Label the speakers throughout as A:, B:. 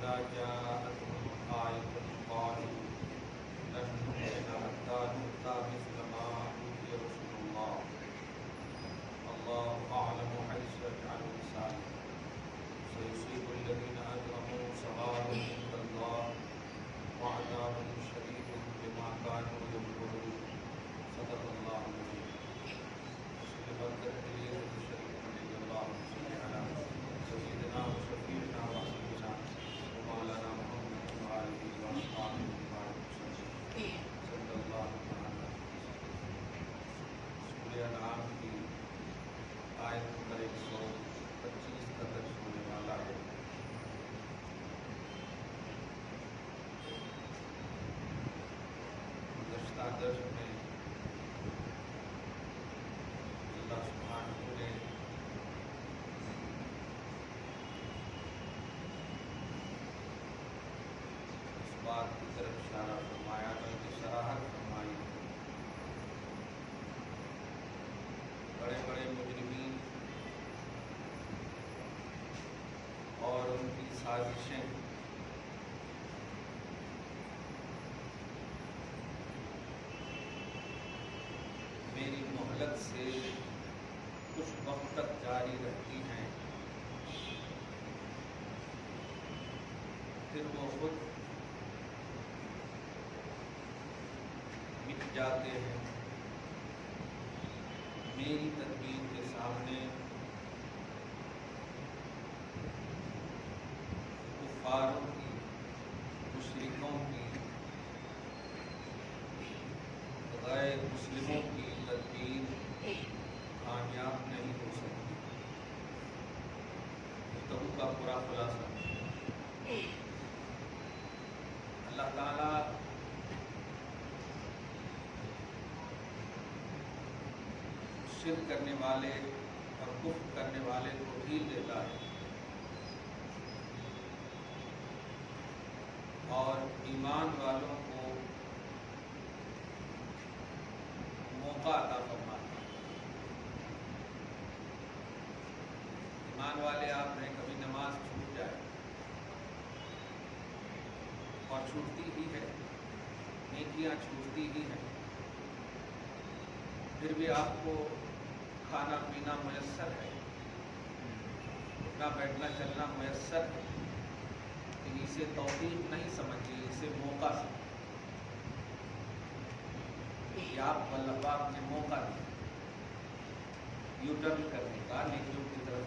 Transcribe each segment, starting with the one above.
A: وإذا جاءتهم آية قالوا لن نؤمن حتى نؤتى مثل ما أوتي رسل الله الله أعلم حيث يجعل رسالته سيصيب الذين أجرموا صغار عند الله وعذاب شديد بما كانوا يمكرون صدق الله العظيم. برکت کے لیے شریف رضی اللہ عنہ سیدنا و شفیعنا و حبیبنا و مولانا محمد وآلہ وصحبہ صلی اللہ علیہ سورہ انعام کی آیت نمبر 125 کا درس ہونے والا ہے. گزشتہ درس میں اللہ سبحانہ نے اس بات کی طرف اشارہ فرمایا بلکہ صراحت فرمائی بڑے بڑے مجرمین اور ان کی سازشیں میری مہلت سے کچھ وقت تک جاری رہتی ہیں، پھر وہ خود مٹ جاتے ہیں میری تدبیر کے سامنے. کفاروں کی، مشرکوں کی، غیر مسلموں کی تدبیر کامیاب نہیں ہو سکتی. گفتگو کا پورا خلاصہ اللہ تعالیٰ شرک کرنے والے اور کفر کرنے والے کو ڈھیل دیتا ہے اور ایمان والوں کو موقع عطا فرماتا ہے. ایمان والے آپ ہیں، کبھی نماز چھوٹ جائے اور چھوٹتی ہی ہے، نیکیاں چھوٹتی ہی ہیں، پھر بھی آپ کو کھانا پینا میسر ہے، اٹھنا بیٹھنا چلنا میسر ہے، لیکن اسے توفیق نہیں سمجھیے، اسے موقع سمجھیے کہ آپ کو اللہ پاک نے موقع دیا یو ٹرن کرنے کا نیکیوں کی طرف.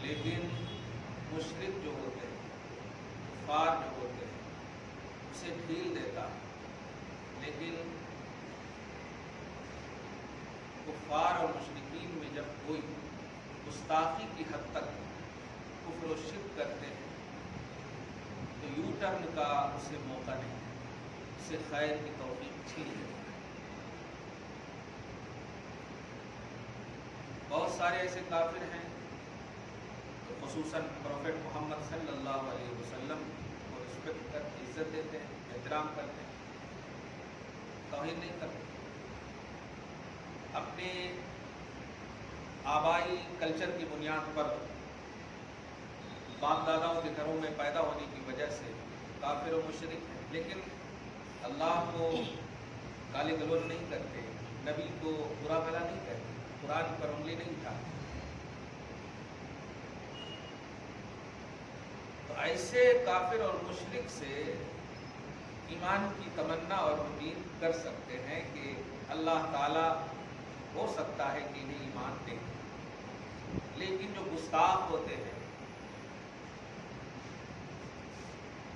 A: لیکن مشرک جو ہوتے ہیں، کفار جو ہوتے ہیں، اسے ڈھیل دیتا ہے. لیکن کفار اور مشرکین میں جب کوئی گستاخی کی حد تک کفر و شرک کرتے ہیں تو یو ٹرن کا اسے موقع نہیں ہے، اسے خیر کی توفیق چھین لیتا ہے. بہت سارے ایسے کافر ہیں تو خصوصاً پروفیٹ محمد صلی اللہ علیہ وسلم کو رسپیکٹ کرتے، عزت دیتے ہیں، احترام کرتے ہیں، توہین نہیں کرتے. اپنے آبائی کلچر کی بنیاد پر باپ داداؤں کے گھروں میں پیدا ہونے کی وجہ سے کافر و مشرک ہیں، لیکن اللہ کو گالی گلوچ نہیں کرتے، نبی کو برا بھلا نہیں کہتے، قرآن پر انگلی نہیں اٹھاتے. تو ایسے کافر اور مشرک سے ایمان کی تمنا اور امید کر سکتے ہیں کہ اللہ تعالیٰ ہو سکتا ہے کہ انہیں ایمان دے. لیکن جو گستاخ ہوتے ہیں،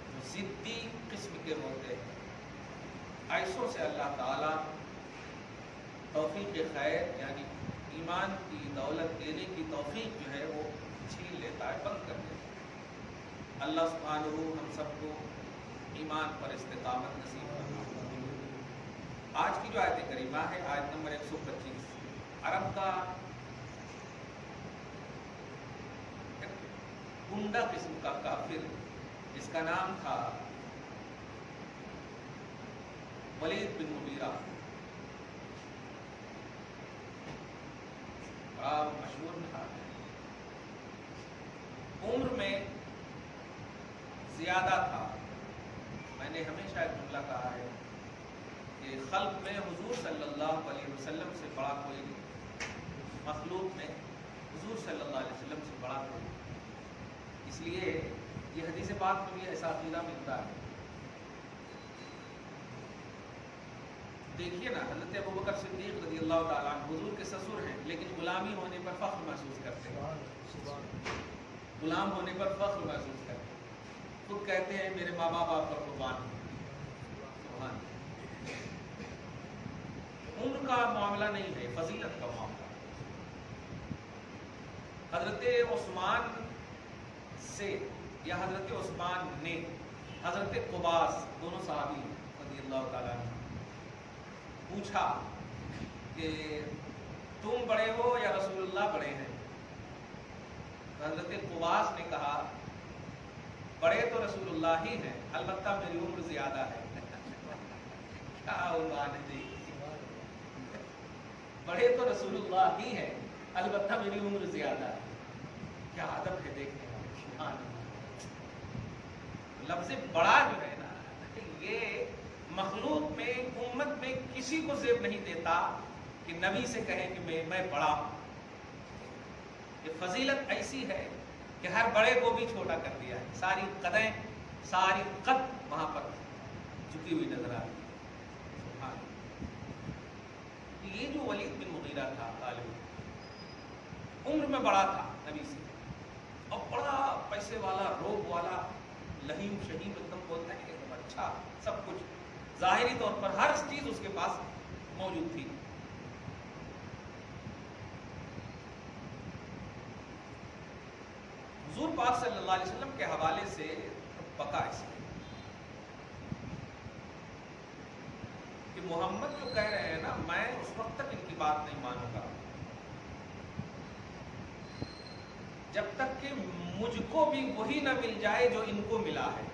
A: جو ضدی قسم کے ہوتے ہیں، ایسوں سے اللہ تعالیٰ توفیق خیر یعنی ایمان کی دولت دینے کی توفیق جو ہے وہ چھین لیتا ہے، بند کر دیتا ہے. اللہ سبحانہ ہم سب کو ایمان پر استقامت نصیب فرمائے. آج کی جو آیت کریمہ ہے آیت نمبر 125، عرب کا گنڈا قسم کا کافر جس کا نام تھا ولید بن مغیرہ، بڑا مشہور تھا. عمر میں زیادہ تھا. میں نے ہمیشہ ایک جملہ کہا ہے کہ خلق میں حضور صلی اللہ علیہ وسلم سے بڑا کوئی نہیں، مخلوق میں حضور صلی اللہ علیہ وسلم سے بڑا کوئی نہیں. اس لیے یہ حدیث پاک میں بھی ایسا عقیدہ ملتا ہے. دیکھیے نا، حضرت ابوبکر صدیق رضی اللہ تعالیٰ عنہ حضور کے سسر ہیں، لیکن غلامی ہونے پر فخر محسوس کرتے ہیں. غلام ہونے پر فخر محسوس کرتے ہیں. خود کہتے ہیں میرے ماں باپ آپ پر قربان ہیں. سبحان. عمر کا معاملہ نہیں ہے، فضیلت کا معاملہ. حضرت عثمان سے یا حضرت عثمان نے حضرت قباس، دونوں صحابی رضی اللہ تعالیٰ عنہ، پوچھا کہ تم بڑے ہو یا رسول اللہ بڑے ہیں؟ حضرت قباس نے کہا بڑے تو رسول اللہ ہی ہیں، البتہ میری عمر زیادہ ہے. کیا عنوان ہے جی، بڑے تو رسول اللہ ہی ہیں، البتہ میری عمر زیادہ ہے. کیا ادب ہے دیکھنے کا. لفظ بڑا جو ہے نا، یہ مخلوق میں امت میں کسی کو زیب نہیں دیتا کہ نبی سے کہیں کہ میں بڑا ہوں. یہ فضیلت ایسی ہے کہ ہر بڑے کو بھی چھوٹا کر دیا ہے. ساری قدیں، ساری قد وہاں پر جھکی ہوئی نظر آ رہی ہے. یہ جو ولید بن مغیرہ تھا غالب، عمر میں بڑا تھا نبی سے، اور بڑا پیسے والا، روب والا، لہیم شہیم ایک دم بولتے ہیں ایک دم اچھا، سب کچھ ظاہری طور پر ہر چیز اس کے پاس موجود تھی. حضور پاک صلی اللہ علیہ وسلم کے حوالے سے بقا ایسی کہ محمد جو کہہ رہے ہیں نا، میں اس وقت تک ان کی بات نہیں مانوں گا جب تک کہ مجھ کو بھی وہی نہ مل جائے جو ان کو ملا ہے.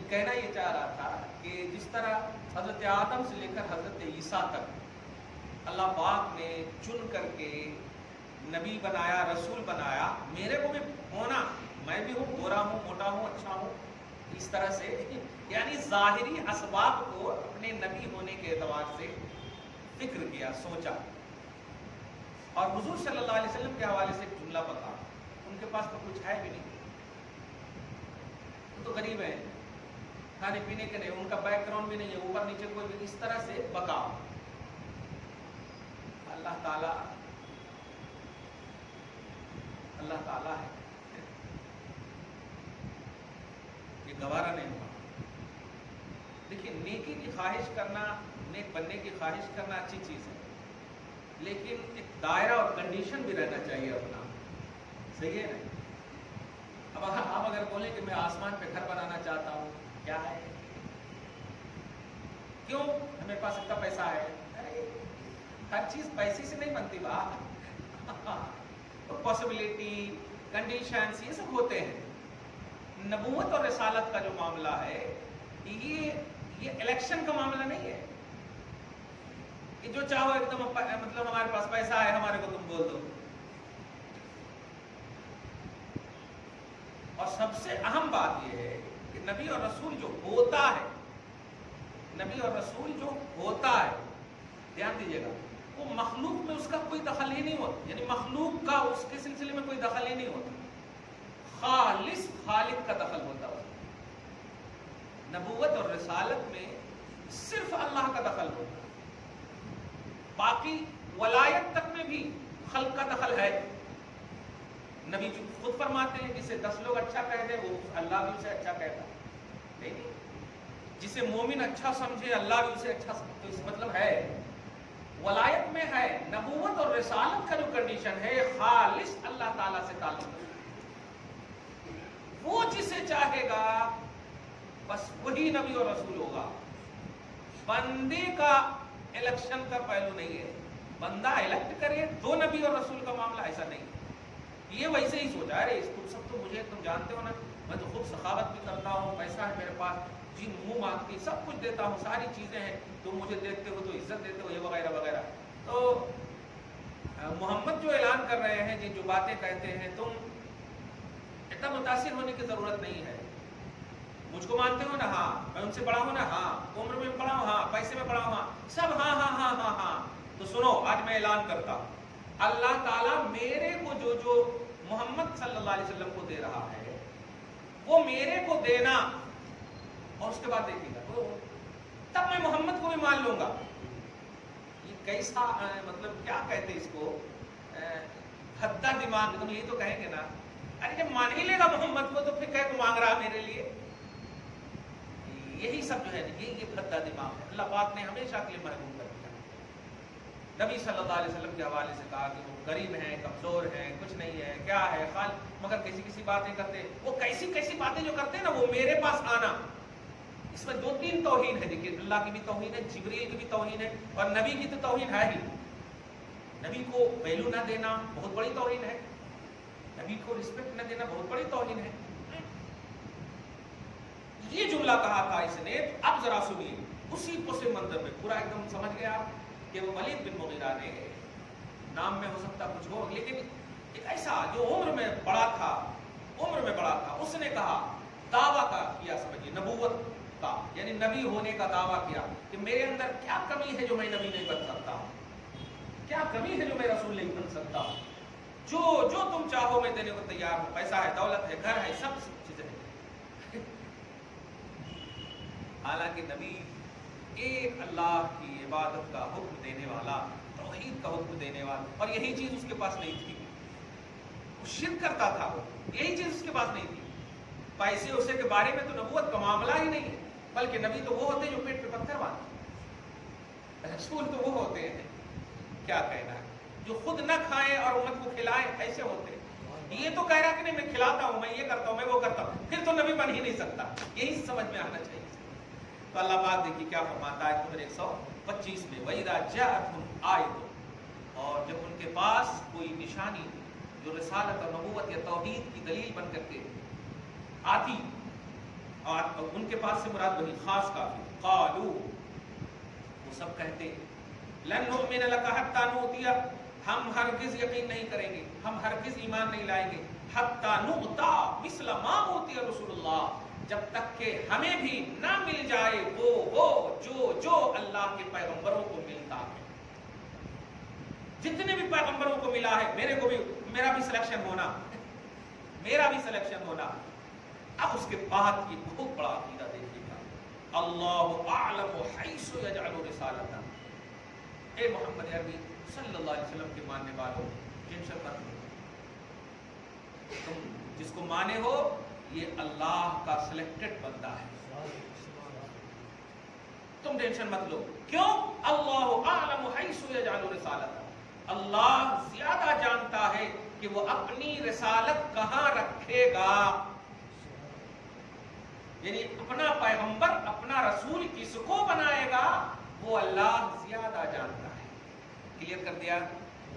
A: کہنا یہ چاہ رہا تھا کہ جس طرح حضرت آدم سے لے کر حضرت عیسیٰ تک اللہ پاک نے چن کر کے نبی بنایا، رسول بنایا، میرے کو بھی ہونا، میں بھی ہوں، گورا ہوں، موٹا ہوں، اچھا ہوں، اس طرح سے یعنی ظاہری اسباب کو اپنے نبی ہونے کے اعتبار سے فکر کیا، سوچا. اور حضور صلی اللہ علیہ وسلم کے حوالے سے ایک جملہ بتا، ان کے پاس تو کچھ ہے بھی نہیں، وہ تو غریب ہیں، کھانے پینے کے نہیں، ان کا بیک گراؤنڈ بھی نہیں ہے، اوپر نیچے کوئی بھی، اس طرح سے بقا. اللہ تعالیٰ ہے، یہ گوارا نہیں ہوا. دیکھیے، نیکی کی خواہش کرنا، نیک بننے کی خواہش کرنا اچھی چیز ہے، لیکن ایک دائرہ اور کنڈیشن بھی رہنا چاہیے اپنا. صحیح ہے نا؟ اب آپ اگر بولیں کہ میں آسمان پہ گھر بنانا چاہتا ہوں، کیا ہے، کیوں ہمیں پاس اتنا پیسہ ہے؟ ہر چیز پیسے سے نہیں بنتی بات. پاسبلٹی، کنڈیشنز، یہ سب ہوتے ہیں. نبوت اور رسالت کا جو معاملہ ہے، یہ الیکشن کا معاملہ نہیں ہے کہ جو چاہو ایک دم مطلب ہمارے پاس پیسہ ہے، ہمارے کو تم بول دو. اور سب سے اہم بات یہ ہے کہ نبی اور رسول جو ہوتا ہے، نبی اور رسول جو ہوتا ہے، دھیان دیجیے گا، وہ مخلوق میں اس کا کوئی دخل ہی نہیں ہوتا. یعنی مخلوق کا اس کے سلسلے میں کوئی دخل ہی نہیں ہوتا، خالص خالق کا دخل ہوتا ہے. نبوت اور رسالت میں صرف اللہ کا دخل ہوتا ہے. باقی ولایت تک میں بھی خلق کا دخل ہے. نبی جو خود فرماتے ہیں جسے 10 لوگ اچھا کہہ دیں، وہ اللہ بھی اسے اچھا کہتا ہے. نہیں، جسے مومن اچھا سمجھے، اللہ بھی اسے اچھا سمجھے. تو اس مطلب ہے ولایت میں ہے. نبوت اور رسالت کا جو کنڈیشن ہے، خالص اللہ تعالیٰ سے تعلق ہے. وہ جسے چاہے گا بس وہی نبی اور رسول ہوگا. بندے کا الیکشن کا پہلو نہیں ہے. بندہ الیکٹ کرے دو نبی اور رسول کا معاملہ ایسا نہیں. یہ ویسے ہی سوچا ہے، تم سب تو مجھے، تم جانتے ہو نا، میں تو خود سخاوت بھی کرتا ہوں، پیسہ ہے میرے پاس، جی منہ مانگتی سب کچھ دیتا ہوں، ساری چیزیں ہیں، تم مجھے دیتے ہو تو عزت دیتے ہو، یہ وغیرہ وغیرہ. تو محمد جو اعلان کر رہے ہیں، جو باتیں کہتے ہیں، تم اتنا متاثر ہونے کی ضرورت نہیں ہے. مجھ کو مانتے ہو نا؟ ہاں. میں ان سے بڑا ہوں نا؟ ہاں. عمر میں بڑا ہوں؟ ہاں. پیسے میں بڑا ہوں؟ ہاں. سب ہاں ہاں ہاں ہاں ہاں. تو سنو، آج میں اعلان کرتا ہوں، اللہ تعالیٰ میرے کو جو محمد صلی اللہ علیہ وسلم کو دے رہا ہے وہ میرے کو دینا، اور اس کے بعد دیکھیے گا تب میں محمد کو بھی مان لوں گا. یہ کیسا مطلب کیا کہتے اس کو، بھدا دماغ. تم یہی تو کہیں گے نا، ارے جب مان ہی لے گا محمد کو تو پھر کہہ کو مانگ رہا میرے لیے. یہی سب جو ہے یہ بھدا دماغ ہے. اللہ پاک نے ہمیشہ کے لیے محروم کر دیا. نبی صلی اللہ علیہ وسلم کے حوالے سے کہا کہ وہ غریب ہیں، کمزور ہیں، کچھ نہیں ہے، کیا ہے خال، مگر کیسی باتیں کرتے. وہ کیسی باتیں جو کرتے ہیں نا، وہ میرے پاس آنا. اس میں 2-3 توہین ہے. دیکھیے، اللہ کی بھی توہین ہے، جبریل کی بھی توہین ہے، اور نبی کی تو توہین ہے ہی. نبی کو ویلو نہ دینا بہت بڑی توہین ہے. نبی کو رسپیکٹ نہ دینا بہت بڑی توہین ہے. یہ جملہ کہا تھا اس نے. اب ذرا سنیے، اسی پس منظر میں پورا ایک دم سمجھ گیا کہ وہ ولید بن مغیرہ نے، نام میں ہو سکتا کچھ ہو، لیکن ایک ایسا جو عمر میں بڑا تھا، اس نے کہا، دعویٰ کیا، سمجھیے، نبوت کا، یعنی نبی ہونے کا دعویٰ کیا کہ میرے اندر کیا کمی ہے جو میں نبی نہیں بن سکتا، کیا کمی ہے جو میں رسول نہیں بن سکتا. جو تم چاہو میں دینے کو تیار ہوں. پیسہ ہے، دولت ہے، گھر ہے، سب چیزیں ہیں. حالانکہ نبی ایک اللہ کی عبادت کا حکم دینے والا، توحید کا حکم دینے والا، اور یہی چیز اس کے پاس نہیں تھی. وہ شرک کرتا تھا، وہ یہی چیز اس کے پاس نہیں تھی. پیسے اسے کے بارے میں تو نبوت کا معاملہ ہی نہیں ہے. بلکہ نبی تو وہ ہوتے ہیں جو پیٹ پہ پتھر باندھتے، رسول تو وہ ہوتے ہیں، کیا کہنا ہے، جو خود نہ کھائیں اور امت کو کھلائیں. ایسے ہوتے ہیں. یہ تو کہہ رہا کہ نہیں، میں کھلاتا ہوں، میں یہ کرتا ہوں، میں وہ کرتا ہوں، پھر تو نبی بن ہی نہیں سکتا. یہی سمجھ میں آنا چاہیے. تو اللہ پاک دیکھیے کیا فرماتا ہے نمبر 125 میں، وَإِذَا جَاءَتْهُمْ آیَةٌ، اور جب ان کے پاس کوئی نشانی جو رسالت اور نبوت یا توحید کی دلیل بن کر کے آتی، اور ان کے پاس سے مراد وہی خاص کافی، قالوا، وہ سب کہتے، لن نؤمن لک حتی نؤتی، ہم ہرگز یقین نہیں کریں گے، ہم ہرگز ایمان نہیں لائیں گے، حتی نؤتی مثل ما اوتی رسول اللہ، جب تک کہ ہمیں بھی نہ مل جائے وہ جو اللہ کے پیغمبروں کو ملتا ہے. جتنے بھی پیغمبروں کو ملا ہے، میرا بھی سلیکشن ہونا. اب اس کے بعد کی بہت بڑا عقیدہ دیکھیے گا، اللہ اعلم حیث یجعل رسالتہ. اے محمد عربی صلی اللہ علیہ وسلم کے ماننے والوں، ٹینشن مت لو. تم جس کو مانے ہو یہ اللہ کا سلیکٹڈ بندہ ہے، تم ٹینشن مت لو. کیوں؟ اللہ اعلم حیث یجعل رسالتہ، اللہ زیادہ جانتا ہے کہ وہ اپنی رسالت کہاں رکھے گا. یعنی اپنا پیغمبر، اپنا رسول کس کو بنائے گا، وہ اللہ زیادہ جانتا ہے. کلیئر کر دیا؟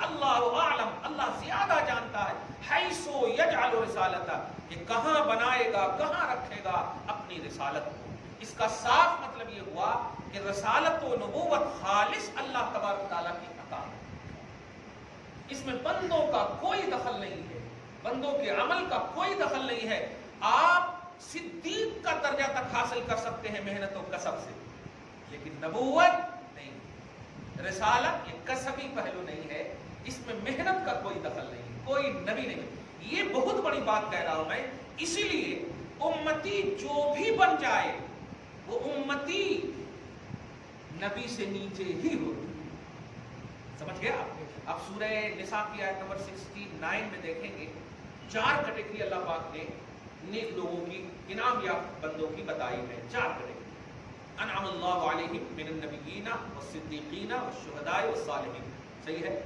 A: اللہ اعلم، اللہ زیادہ جانتا ہے، حیث یجعل رسالتہ، کہ کہاں بنائے گا، کہاں رکھے گا اپنی رسالت کو. اس کا صاف مطلب یہ ہوا کہ رسالت و نبوت خالص اللہ تبارک تعالیٰ کی عطا ہے. اس میں بندوں کا کوئی دخل نہیں ہے، بندوں کے عمل کا کوئی دخل نہیں ہے. آپ صدیق کا درجہ تک حاصل کر سکتے ہیں محنت و کسب سے، لیکن نبوت نہیں. رسالت یہ کسبی پہلو نہیں ہے، اس میں محنت کا کوئی دخل نہیں، کوئی نبی نہیں. یہ بہت بڑی بات کہہ رہا ہوں میں. اسی لیے امتی جو بھی بن جائے وہ امتی نبی سے نیچے ہی ہوتی. سمجھ گیا؟ اب سورہ نساء کی آیت نمبر 69 میں دیکھیں گے 4 کیٹیگری اللہ پاک نے نیک لوگوں کی، انعام یافتہ بندوں کی بتائی ہے. 4 کیٹیگری. انعم اللہ علیہم من النبیین والصدیقین والشہداء والصالحین. صحیح ہے؟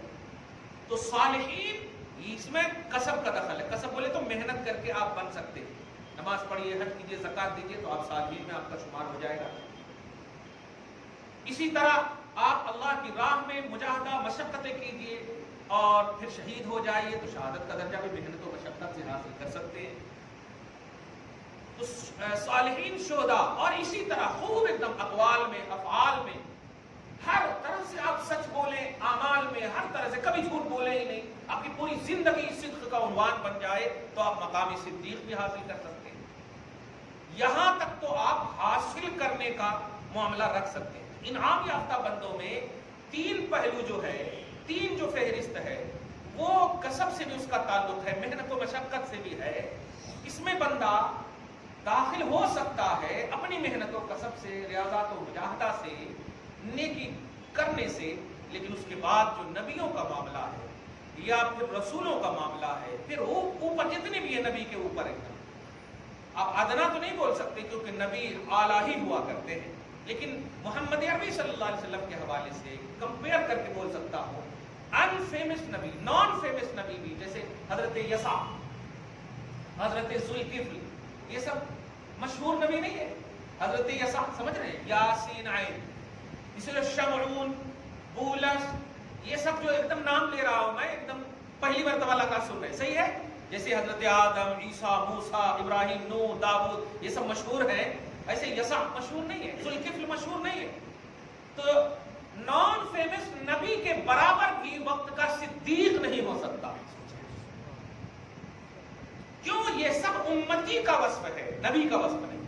A: تو صالحین، اس میں کسب کا دخل ہے. کسب بولے تو محنت کر کے آپ بن سکتے ہیں. نماز پڑھیے، حج کیجیے، زکات دیجیے تو آپ صالحین میں آپ کا شمار ہو جائے گا. اسی طرح آپ اللہ کی راہ میں مجاہدہ، مشقتیں کیجیے اور پھر شہید ہو جائیے تو شہادت کا درجہ بھی محنت و مشقت سے حاصل کر سکتے ہیں. تو صالحین، شہداء، اور اسی طرح خوب ایک دم اقوال میں، افعال میں ہر طرح سے آپ سچ بولیں، اعمال میں ہر طرح سے کبھی جھوٹ بولیں ہی نہیں، آپ کی پوری زندگی صدق کا عنوان بن جائے تو آپ مقام صدیق بھی حاصل کر سکتے ہیں۔ یہاں تک تو آپ حاصل کرنے کا معاملہ رکھ سکتے ہیں۔ انعام یافتہ بندوں میں تین پہلو جو ہے، تین جو فہرست ہے، وہ کسب سے بھی اس کا تعلق ہے، محنت و مشقت سے بھی ہے۔ اس میں بندہ داخل ہو سکتا ہے اپنی محنت و کسب سے، ریاضات و مجاہدہ سے، نیکی کرنے سے، لیکن اس کے بعد جو نبیوں کا معاملہ ہے یا پھر رسولوں کا معاملہ ہے، پھر اوپر جتنے بھی ہیں نبی کے اوپر ایک آپ ادنا تو نہیں بول سکتے کیونکہ نبی اعلیٰ ہی ہوا کرتے ہیں، لیکن محمد عربی صلی اللہ علیہ وسلم کے حوالے سے کمپیئر کر کے بول سکتا ہوں، ان فیمس نبی، نان فیمس نبی بھی، جیسے حضرت یسع، حضرت ذوالکفل، یہ سب مشہور نبی نہیں ہے۔ حضرت یسع سمجھ رہے ہیں، یاسین عین، اسی طرح شمعون، بولس، یہ سب جو ایک دم نام لے رہا ہوں میں، ایک دم پہلی مرتبہ لگا سن رہے، صحیح ہے؟ جیسے حضرت آدم، عیسیٰ، موسیٰ، ابراہیم، نوح، داؤد، یہ سب مشہور ہیں، ایسے یسع مشہور نہیں ہے، ذوالکفل مشہور نہیں ہے۔ تو نان فیمس نبی کے برابر بھی وقت کا صدیق نہیں ہو سکتا۔ کیوں؟ یہ سب امتی کا وصف ہے، نبی کا وصف نہیں۔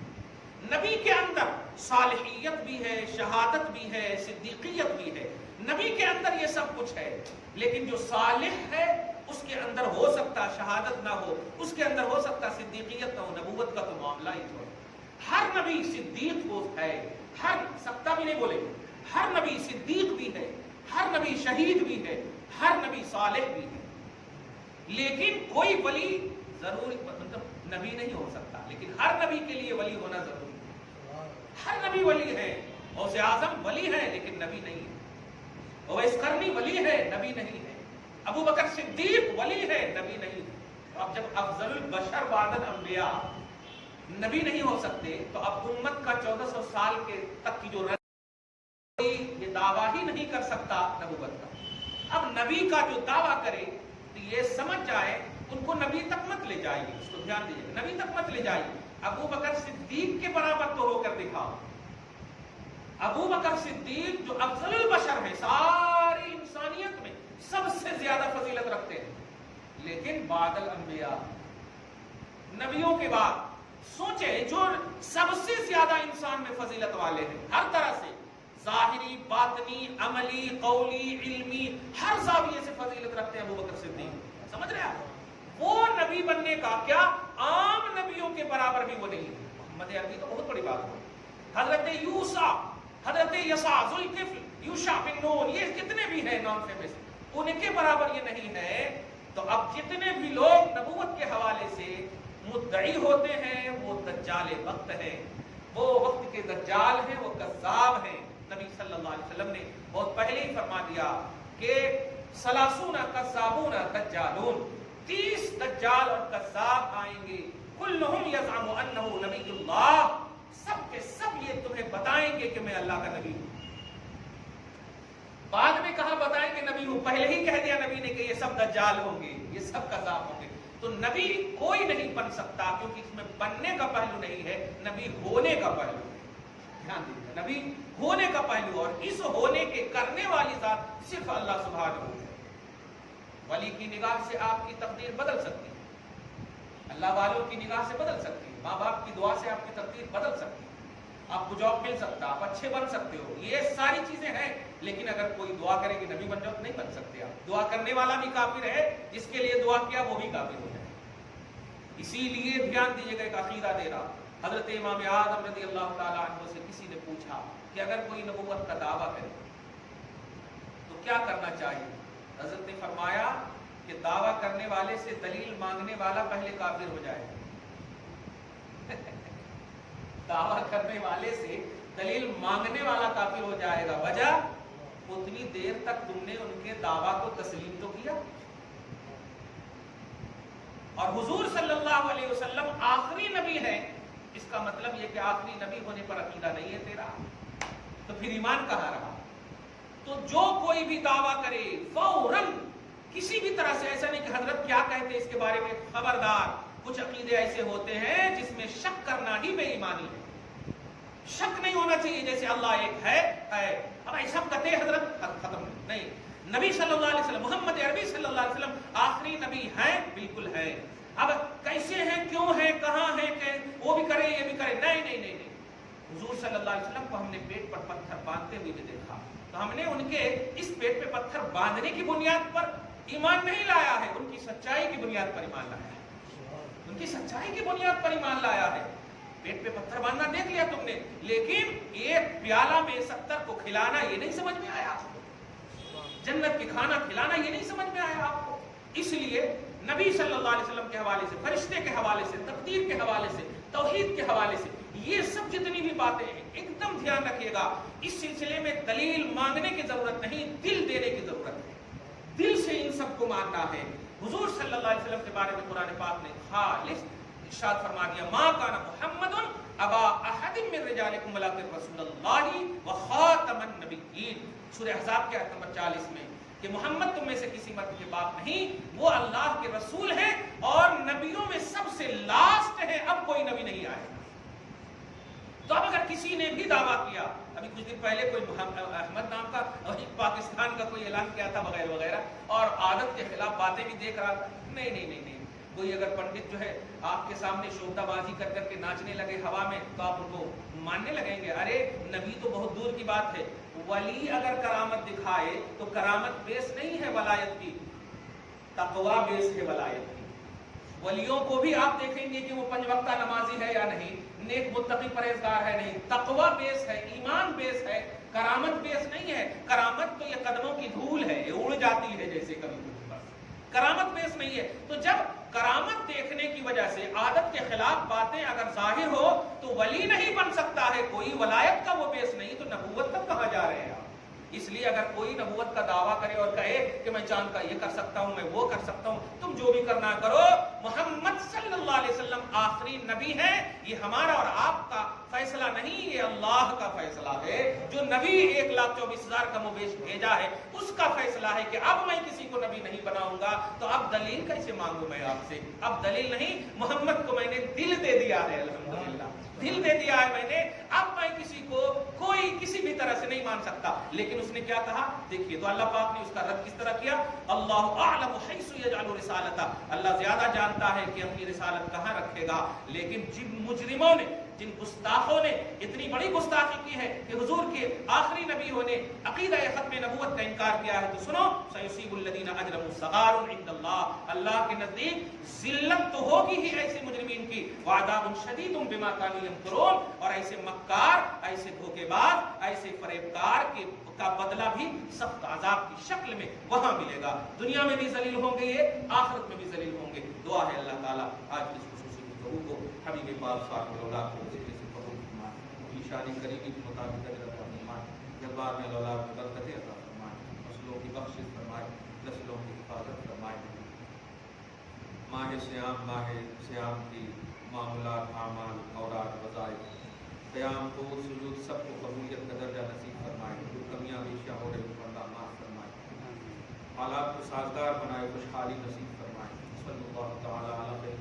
A: نبی کے اندر صالحیت بھی ہے، شہادت بھی ہے، صدیقیت بھی ہے، نبی کے اندر یہ سب کچھ ہے، لیکن جو صالح ہے اس کے اندر ہو سکتا شہادت نہ ہو، اس کے اندر ہو سکتا صدیقیت نہ ہو، نبوت کا تو معاملہ ہی تو ہے۔ ہر نبی صدیق وہ ہے، ہر سکتا بھی نہیں بولے، ہر نبی صدیق بھی ہے، ہر نبی شہید بھی ہے، ہر نبی صالح بھی ہے، لیکن کوئی ولی ضروری مطلب نبی نہیں ہو سکتا، لیکن ہر نبی کے لیے ولی ہونا ضروری ہے۔ ہر نبی ولی ہے، غوث اعظم ولی ہے لیکن نبی نہیں ہے، اویس قرنی ولی ہے، نبی نہیں ہے، ابو بکر صدیق ولی ہے، نبی نہیں ہے۔ اب جب افضل البشر بعد الانبیاء نبی نہیں ہو سکتے تو اب امت کا 1400 سال کے تک کی جو یہ دعویٰ ہی نہیں کر سکتا نبوت کا۔ اب نبی کا جو دعویٰ کرے تو یہ سمجھ جائے ان کو نبی تک مت لے جائے گی، اس کو دھیان دیجیے، نبی تک مت لے جائے گی، ابو بکر صدیق کے برابر تو ہو کر دکھاؤ۔ ابو بکر صدیق جو افضل البشر ہے، ساری انسانیت میں سب سے زیادہ فضیلت رکھتے ہیں، لیکن بعد الانبیاء نبیوں کے بعد سوچے جو سب سے زیادہ انسان میں فضیلت والے ہیں، ہر طرح سے ظاہری، باطنی، عملی، قولی، علمی، ہر زاویے سے فضیلت رکھتے ہیں ابو بکر صدیق، سمجھ رہے ہیں؟ وہ نبی بننے کا کیا عام نبیوں کے برابر بھی وہ نہیں ہے۔ محمد عربی تو بہت بڑی بات ہے، حضرت یوسع، حضرت یسع، ذوالکفل، یوشع بن نون، یہ کتنے بھی ہیں نان فیمس، ان کے برابر یہ نہیں ہے۔ تو اب جتنے بھی لوگ نبوت کے حوالے سے مدعی ہوتے ہیں وہ دجال وقت ہیں، وہ وقت کے دجال ہیں، وہ کذاب ہیں۔ نبی صلی اللہ علیہ وسلم نے بہت پہلے ہی فرما دیا کہ ثلاثون کذابون دجالون، 30 دجال اور کذاب آئیں گے، کلہم یزعم انہ نبی اللہ، سب کے سب یہ تمہیں بتائیں گے کہ میں اللہ کا نبی ہوں۔ بعد میں کہا بتائیں گے نبی ہوں، پہلے ہی کہہ دیا نبی نے کہ یہ سب دجال ہوں گے، یہ سب کذاب ہوں گے۔ تو نبی کوئی نہیں بن سکتا کیونکہ اس میں بننے کا پہلو نہیں ہے، نبی ہونے کا پہلو ہے۔ دھیان دیجیے، نبی ہونے کا پہلو، اور اس ہونے کے کرنے والی ذات صرف اللہ سبحانہ ہے۔ ولی کی نگاہ سے آپ کی تقدیر بدل سکتی ہے، اللہ والوں کی نگاہ سے بدل سکتی ہے، ماں باپ کی دعا سے آپ کی تقدیر بدل سکتی ہے، آپ کو جاب مل سکتا، آپ اچھے بن سکتے ہو، یہ ساری چیزیں ہیں، لیکن اگر کوئی دعا کرے کہ نبی بن جاؤ تو نہیں بن سکتے آپ۔ دعا کرنے والا بھی کافر ہے، جس کے لیے دعا کیا وہ بھی کافر ہو جائے۔ اسی لیے دھیان دیجیے گا، ایک عقیدہ دے رہا، حضرت امام اعظم رضی اللہ تعالیٰ عنہ سے کسی نے پوچھا کہ اگر کوئی نبوت کا دعویٰ کرے تو کیا کرنا چاہیے؟ حضرت نے فرمایا کہ دعویٰ کرنے والے سے دلیل مانگنے والا پہلے کافر ہو جائے۔ دعویٰ کرنے والے سے دلیل مانگنے والا کافر ہو جائے گا، وجہ اتنی دیر تک تم نے ان کے دعویٰ کو تسلیم تو کیا، اور حضور صلی اللہ علیہ وسلم آخری نبی ہے، اس کا مطلب یہ کہ آخری نبی ہونے پر عقیدہ نہیں ہے تیرا، تو پھر ایمان کہاں رہا؟ تو جو کوئی بھی دعویٰ کرے فوراً کسی بھی طرح سے، ایسا نہیں کہ حضرت کیا کہتے اس کے بارے میں، خبردار، کچھ عقیدے ایسے ہوتے ہیں جس میں شک کرنا ہی بے ایمانی ہے، شک نہیں ہونا چاہیے جیسے اللہ ایک ہے. اب ایسا کہتے حضرت ختم نہیں. نبی صلی اللہ علیہ وسلم محمد عربی صلی اللہ علیہ وسلم آخری نبی ہیں, بالکل ہے. اب کیسے ہیں, کیوں ہیں, کہاں ہیں, کہ وہ بھی کرے یہ بھی کرے, نہیں نہیں نہیں نہیں. حضور صلی اللہ علیہ وسلم کو ہم نے پیٹ پر پتھر باندھتے ہوئے بھی دیکھا, تو ہم نے ان کے اس پیٹ پہ پتھر باندھنے کی بنیاد پر ایمان نہیں لایا ہے, ان کی سچائی کی بنیاد پر ایمان لایا ہے. ان کی سچائی کی بنیاد پر ایمان لایا ہے. پیٹ پہ پتھر باندھنا دیکھ لیا تم نے, لیکن ایک پیالہ میں 70 کو کھلانا یہ نہیں سمجھ میں آیا. جنت کی کھانا کھلانا یہ نہیں سمجھ میں آیا آپ کو. اس لیے نبی صلی اللہ علیہ وسلم کے حوالے سے, فرشتے کے حوالے سے, تقدیر کے حوالے سے, توحید کے حوالے سے, یہ سب جتنی بھی باتیں ہیں ایک دم دھیان رکھیے گا. اس سلسلے میں دلیل مانگنے کی ضرورت نہیں, دل دینے کی ضرورت ہے. دل سے ان سب کو ماننا ہے. حضور صلی اللہ علیہ وسلم کے بارے میں قرآن پاک نے خالص ارشاد فرما دیا, ما کان محمد ابا احد من رجالکم ولکن رسول اللہ وخاتم النبیین. سورہ احزاب کے آیت نمبر 40 میں کہ محمد تم میں سے کسی مرد کے باپ نہیں, وہ اللہ کے رسول ہیں اور نبیوں میں سب سے لاسٹ ہے, اب کوئی نبی نہیں آئے. تو اب اگر کسی نے بھی دعویٰ کیا, ابھی کچھ دن پہلے کوئی احمد نام کا پاکستان کا کوئی اعلان کیا تھا وغیرہ وغیرہ, اور عادت کے خلاف باتیں بھی دیکھ رہا تھا. نہیں نہیں نہیں نہیں, کوئی اگر پنڈت جو ہے آپ کے سامنے شوبدہ بازی کر کر کے ناچنے لگے ہوا میں, تو آپ ان کو ماننے لگیں گے؟ ارے نبی تو بہت دور کی بات ہے. ولی اگر کرامت دکھائے تو کرامت بیس نہیں ہے ولایت کی, تقوی بیس ہے ولایت کی. ولیوں کو بھی آپ دیکھیں گے کہ وہ 5 وقتہ نمازی ہے یا نہیں, نیک متقی پرہیزگار ہے نہیں, تقوی بیس ہے, ایمان بیس ہے, کرامت بیس نہیں ہے. کرامت تو یہ قدموں کی دھول ہے, یہ اڑ جاتی ہے جیسے کبھی کبھی, بس کرامت بیس نہیں ہے. تو جب کرامت دیکھنے کی وجہ سے عادت کے خلاف باتیں اگر ظاہر ہو تو ولی نہیں بن سکتا ہے کوئی, ولایت کا وہ بیس نہیں, تو نبوت تک کہاں جا رہے ہیں آپ. اس لیے اگر کوئی نبوت کا دعویٰ کرے اور کہے کہ میں چاند کا یہ کر سکتا ہوں, میں وہ کر سکتا ہوں, تم جو بھی کرنا کرو, محمد صلی اللہ علیہ وسلم آخری نبی ہے. یہ ہمارا اور آپ کا فیصلہ نہیں, یہ اللہ کا فیصلہ ہے. جو نبی 1,24,000 کم و بیش بھیجا ہے, اس کا فیصلہ ہے کہ اب میں کسی کو نبی نہیں بناؤں گا. تو اب دلیل کیسے مانگوں میں آپ سے؟ اب دلیل نہیں, محمد کو میں نے دل دے دیا ہے, الحمدللہ دل دے دیا ہے میں نے. اب میں کسی کو کوئی کسی بھی طرح سے نہیں مان سکتا. لیکن اس نے کیا کہا دیکھیے, تو اللہ پاک نے اس کا رد کس طرح کیا. اللہ اعلم حیث یجعل رسالتہ, اللہ زیادہ جانتا ہے کہ اپنی رسالت کہاں رکھے گا. لیکن جن مجرموں نے, جن گستاخوں نے اتنی بڑی گستاخی کی ہے کہ حضور کے آخری نبی ہونے, عقیدہ ختم نبوت کا انکار کیا ہے, تو سنو, سیصیب الذین اجرموا صغار عند اللہ, اللہ کے نزدیک ذلت تو ہوگی ہی ایسے مجرمین کی, وعذاب شدید بما کانوا یمکرون, اور ایسے مکار, ایسے دھوکے باز, ایسے فریبکار کا بدلہ بھی سخت عذاب کی شکل میں وہاں ملے گا. دنیا میں بھی ذلیل ہوں گے, یہ آخرت میں بھی ذلیل ہوں گے. دعا ہے اللہ تعالیٰ آج اس خصوصی گفتگو کو حبیب پاک صلی اللہ علیہ وسلم کے ذکر سے قبول فرمائے, شانی کریمی کے مطابق اجر فرمائے, جلوار میں اولاد کی برکتیں عطا فرمائے, نسلوں کی بخشش فرمائے, نسلوں کی حفاظت فرمائے. ماہ سیام کی معاملات, اعمال, اوراد, وظائف, قیام کو, سجود, سب کو قبولیت کا درجہ نصیب فرمائے. جو کمیاں بیشیاں ہو رہی ہیں اللہ معاف فرمائے, حالات کو سازگار بنائے, خوشحالی نصیب فرمائے. صلی اللہ تعالیٰ علیہ